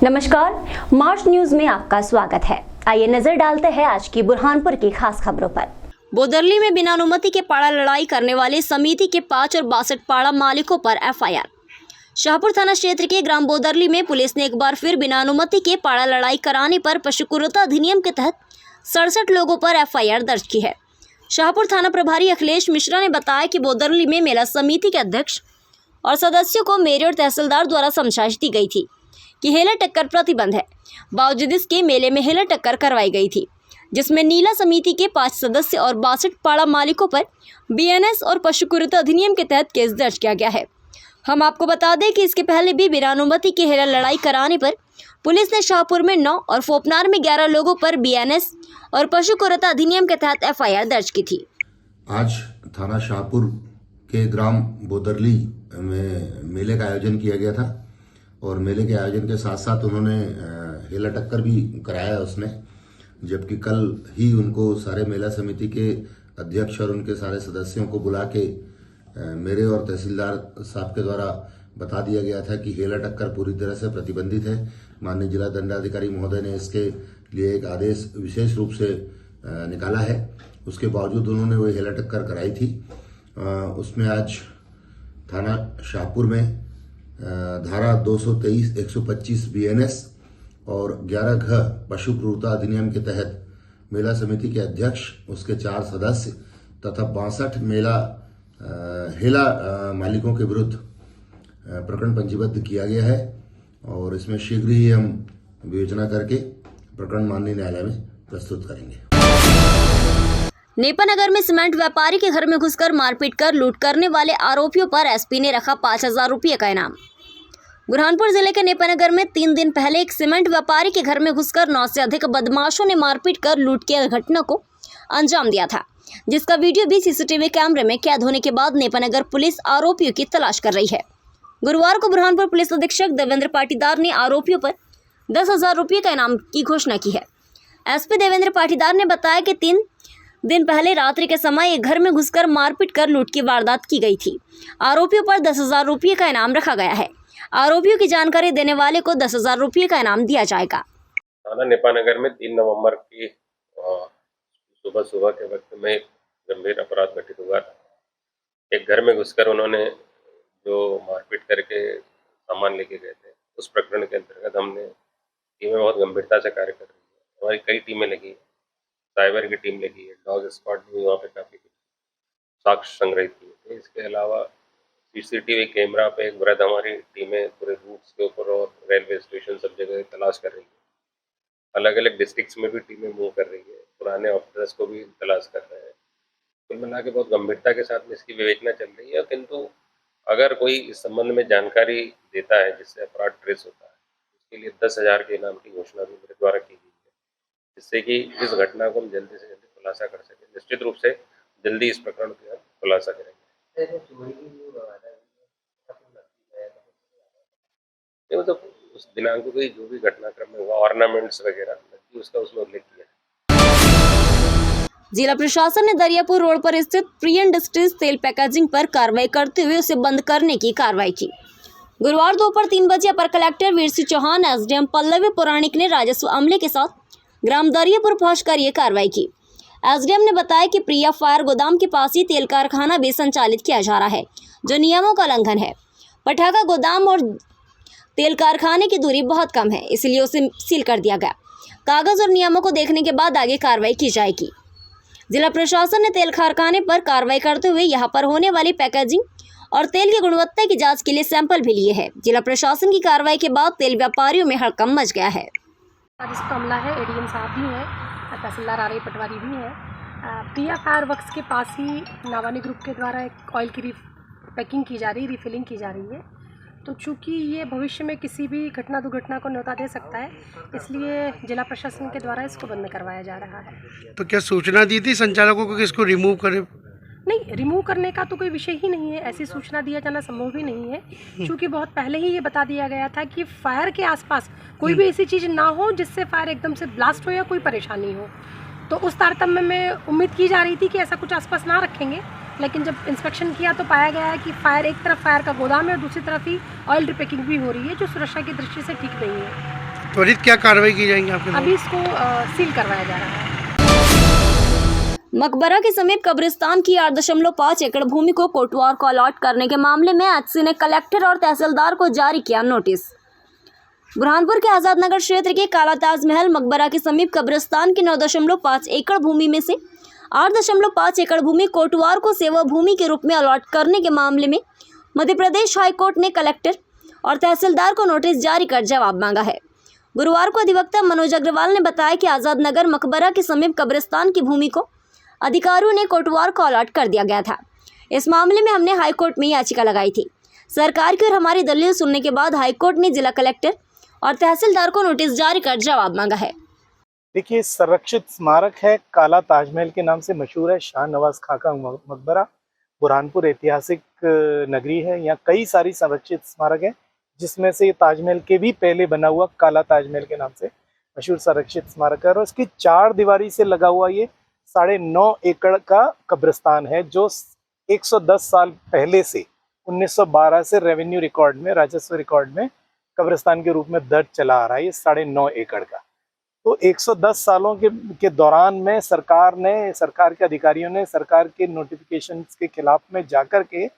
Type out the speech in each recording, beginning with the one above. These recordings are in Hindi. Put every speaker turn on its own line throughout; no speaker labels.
नमस्कार, मार्च न्यूज में आपका स्वागत है। आइए नजर डालते हैं आज की बुरहानपुर की खास खबरों पर। बोदरली में बिना अनुमति के पाड़ा लड़ाई करने वाले समिति के 5 और 62 पाड़ा मालिकों पर एफआईआर। शाहपुर थाना क्षेत्र के ग्राम बोदरली में पुलिस ने एक बार फिर बिना अनुमति के पाड़ा लड़ाई कराने पर पशु क्रूरता अधिनियम के तहत 67 लोगों पर एफआईआर दर्ज की है। शाहपुर थाना प्रभारी अखिलेश मिश्रा ने बताया कि बोदरली में मेला समिति के अध्यक्ष और सदस्यों को मेयर और तहसीलदार द्वारा समझाइश दी गई थी कि हेला टक्कर प्रतिबंध है। बावजूद इसके मेले में हेला टक्कर करवाई गई थी, जिसमें नीला समिति के 5 सदस्य और 62 पाड़ा मालिकों पर बीएनएस और पशु क्रूरता अधिनियम के तहत केस दर्ज किया गया है। हम आपको बता दें कि इसके पहले भी बिना अनुमति के हेला लड़ाई कराने पर पुलिस ने शाहपुर में 9 और फोपनार में 11 लोगों पर बीएनएस और पशु क्रूरता अधिनियम के तहत एफआईआर दर्ज की थी।
आज थाना शाहपुर के ग्राम बोदरली में मेले का आयोजन किया गया था और मेले के आयोजन के साथ साथ उन्होंने हेला टक्कर भी कराया उसने, जबकि कल ही उनको सारे मेला समिति के अध्यक्ष और उनके सारे सदस्यों को बुला के मेरे और तहसीलदार साहब के द्वारा बता दिया गया था कि हेला टक्कर पूरी तरह से प्रतिबंधित है। माननीय जिला दंडाधिकारी महोदय ने इसके लिए एक आदेश विशेष रूप से निकाला है। उसके बावजूद उन्होंने वो हेला टक्कर कराई थी। उसमें आज थाना शाहपुर में धारा 223, 125 बीएनएस और 11 घ पशु क्रूरता अधिनियम के तहत मेला समिति के अध्यक्ष, उसके 4 सदस्य तथा 62 हेला मालिकों के विरुद्ध प्रकरण पंजीबद्ध किया गया है और इसमें शीघ्र ही हम विवेचना करके प्रकरण माननीय न्यायालय में प्रस्तुत करेंगे।
नेपानगर में सीमेंट व्यापारी के घर में घुसकर मारपीट कर लूट करने वाले आरोपियों पर एसपी ने रखा 5000 रुपये का इनाम। बुरहानपुर जिले के नेपानगर में 3 दिन पहले एक सीमेंट व्यापारी के घर में घुसकर 9 से अधिक बदमाशों ने मारपीट कर लूट की घटना को अंजाम दिया था, जिसका वीडियो भी सीसीटीवी कैमरे में कैद होने के बाद नेपानगर पुलिस आरोपियों की तलाश कर रही है। गुरुवार को बुरहानपुर पुलिस अधीक्षक देवेंद्र पाटीदार ने आरोपियों पर 10,000 रुपये का इनाम की घोषणा की है। एसपी देवेंद्र पाटीदार ने बताया कि 3 दिन पहले रात्रि के समय एक घर में घुसकर मारपीट कर लूट की वारदात की गई थी। आरोपियों पर 10,000 रुपये का इनाम रखा गया है। आरोपियों की जानकारी देने वाले को 10,000 रुपये का इनाम दिया जाएगा।
थाना नेपानगर में 3 नवंबर की सुबह के वक्त में गंभीर अपराध घटित हुआ था। एक घर में घुसकर उन्होंने जो मारपीट करके सामान लेके गए थे, उस प्रकरण के अंतर्गत हमने टीमें बहुत गंभीरता से कार्य कर रही है। हमारी कई टीमें लगी है, साइबर की टीम लगी है, डॉग स्क्वाड भी वहाँ पे काफ़ी साक्ष्य संग्रहित किए थे। इसके अलावा सीसीटीवी कैमरा पे एक वृहद हमारी टीमें पूरे रूट्स के ऊपर और रेलवे स्टेशन सब जगह तलाश कर रही है। अलग अलग डिस्ट्रिक्ट्स में भी टीमें मूव कर रही है, पुराने ऑफिसर्स को भी तलाश कर रहे हैं। कुल मिला के बहुत गंभीरता के साथ में इसकी विवेचना चल रही है, किंतु अगर कोई इस संबंध में जानकारी देता है जिससे अपराध ट्रेस होता है, उसके लिए 10,000 के इनाम की घोषणा भी मेरे द्वारा की गई है, जिससे कि इस घटना को हम जल्दी से जल्दी खुलासा कर सकें। निश्चित रूप से जल्दी इस प्रकरण का खुलासा करेंगे। मतलब उस दिनांक को जो भी घटनाक्रम में हुआ, ऑर्नामेंट्स वगैरह उसका उसमें उल्लेख किया है।
जिला प्रशासन ने दरियापुर रोड पर स्थित प्री इंडस्ट्रीज तेल पैकेजिंग पर कार्रवाई करते हुए उसे बंद करने की कार्रवाई की। गुरुवार दोपहर 3 बजे अपर कलेक्टर वीर सिंह चौहान, एसडीएम पल्लवी पुराणिक ने राजस्व अमले के साथ ग्राम दरियापुर पहुंचकर ये कार्रवाई की। एसडीएम ने बताया कि प्रिया फायर गोदाम के पास ही तेल कारखाना भी संचालित किया जा रहा है, जो नियमों का उल्लंघन है। पटाखा गोदाम और तेल कारखाने की दूरी बहुत कम है, इसलिए उसे सील कर दिया गया। कागज और नियमों को देखने के बाद आगे कार्रवाई की जाएगी। जिला प्रशासन ने तेल कारखाने पर कार्रवाई करते हुए यहां पर होने वाली पैकेजिंग और तेल की गुणवत्ता की जांच के लिए सैंपल भी लिए हैं। जिला प्रशासन की कार्रवाई के बाद तेल व्यापारियों में हड़कंप मच गया है।
राजस्व अमला है, एडीएम साहब भी हैं, तहसीलदार आरई पटवारी भी हैं। प्रिया फायर वर्क्स के पास ही नावानी ग्रुप के द्वारा एक ऑयल की पैकिंग की जा रही, रिफिलिंग की जा रही है। तो चूँकि ये भविष्य में किसी भी घटना दुर्घटना को न्योता दे सकता है, इसलिए जिला प्रशासन के द्वारा इसको बंद करवाया जा रहा है।
तो क्या सूचना दी थी संचालकों को कि इसको रिमूव करें?
नहीं, रिमूव करने का तो कोई विषय ही नहीं है, ऐसी सूचना दिया जाना संभव भी नहीं है, क्योंकि बहुत पहले ही ये बता दिया गया था कि फायर के आसपास कोई भी ऐसी चीज़ ना हो जिससे फायर एकदम से ब्लास्ट हो या कोई परेशानी हो। तो उस तारतम्य में उम्मीद की जा रही थी कि ऐसा कुछ आसपास ना रखेंगे, लेकिन जब इंस्पेक्शन किया तो पाया गया है कि फायर एक तरफ फायर का गोदाम है और दूसरी तरफ ही ऑयल रिपैकिंग भी हो रही है, जो सुरक्षा की दृष्टि से ठीक नहीं है।
त्वरित क्या कार्रवाई की जाएंगी आपके द्वारा?
अभी इसको सील करवाया जा रहा है।
मकबरा के समीप कब्रिस्तान की 8.5 एकड़ भूमि को कोटवार को अलॉट करने के मामले में एचसी ने कलेक्टर और तहसीलदार को जारी किया नोटिस। बुरहानपुर के आजाद नगर क्षेत्र के काला ताजमहल मकबरा के समीप कब्रिस्तान की 9.5 एकड़ भूमि में से 8.5 एकड़ भूमि कोटवार को सेवा भूमि के रूप में अलॉट करने के मामले में मध्य प्रदेश हाईकोर्ट ने कलेक्टर और तहसीलदार को नोटिस जारी कर जवाब मांगा है। गुरुवार को अधिवक्ता मनोज अग्रवाल ने बताया कि आजाद नगर मकबरा के समीप कब्रिस्तान की भूमि को अधिकारियों ने कोटवार को अलॉट कर दिया गया था। इस मामले में हमने हाईकोर्ट में याचिका लगाई थी। सरकार की और हमारी दलील सुनने के बाद हाईकोर्ट ने जिला कलेक्टर और तहसीलदार को नोटिस जारी कर जवाब मांगा है।
देखिए, संरक्षित स्मारक है, काला ताजमहल के नाम से मशहूर है। शाह नवाज खां का मकबरा बुरहानपुर ऐतिहासिक नगरी है। यहाँ कई सारी संरक्षित स्मारक है, जिसमें से ताजमहल के भी पहले बना हुआ काला ताजमहल के नाम से मशहूर संरक्षित स्मारक है। और इसकी 4 दीवारी से लगा हुआ ये 9.5 एकड़ का कब्रिस्तान है, जो 110 साल पहले से 1912 से रेवेन्यू रिकॉर्ड में, राजस्व रिकॉर्ड में कब्रिस्तान के रूप में दर्ज चला आ रहा है। ये 9.5 एकड़ का, तो 110 सालों के दौरान में सरकार के अधिकारियों ने सरकार के नोटिफिकेशंस के खिलाफ में जाकर के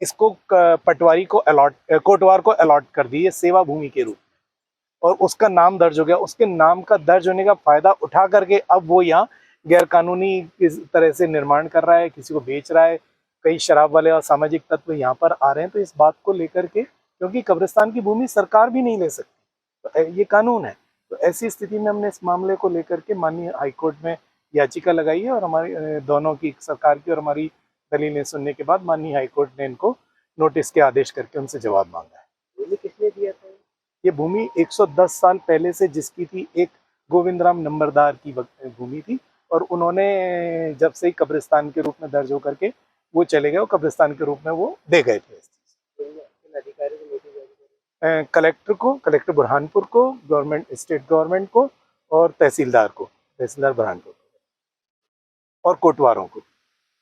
इसको कोटवार को अलॉट कर दी है सेवा भूमि के रूप में, और उसका नाम दर्ज हो गया। उसके नाम का दर्ज होने का फायदा उठा करके अब वो यहाँ गैर कानूनी किस तरह से निर्माण कर रहा है, किसी को बेच रहा है। कई शराब वाले और सामाजिक तत्व यहाँ पर आ रहे हैं। तो इस बात को लेकर के, क्योंकि कब्रिस्तान की भूमि सरकार भी नहीं ले सकती, तो ये कानून है, तो ऐसी स्थिति में हमने इस मामले को लेकर के माननीय हाईकोर्ट में याचिका लगाई है। और हमारी दोनों की, सरकार की और हमारी दलीलें सुनने के बाद माननीय हाईकोर्ट ने इनको नोटिस के आदेश करके उनसे जवाब मांगा है। भूमि किसने दिया था? ये भूमि 110 साल पहले से जिसकी थी, एक गोविंद राम नंबरदार की भूमि थी, और उन्होंने जब से ही कब्रिस्तान के रूप में दर्ज होकर के वो चले गए, कब्रिस्तान के रूप में वो दे गए थे। कलेक्टर को, कलेक्टर बुरहानपुर को, गवर्नमेंट, स्टेट गवर्नमेंट को, और तहसीलदार बुरहानपुर को, और कोटवारों को।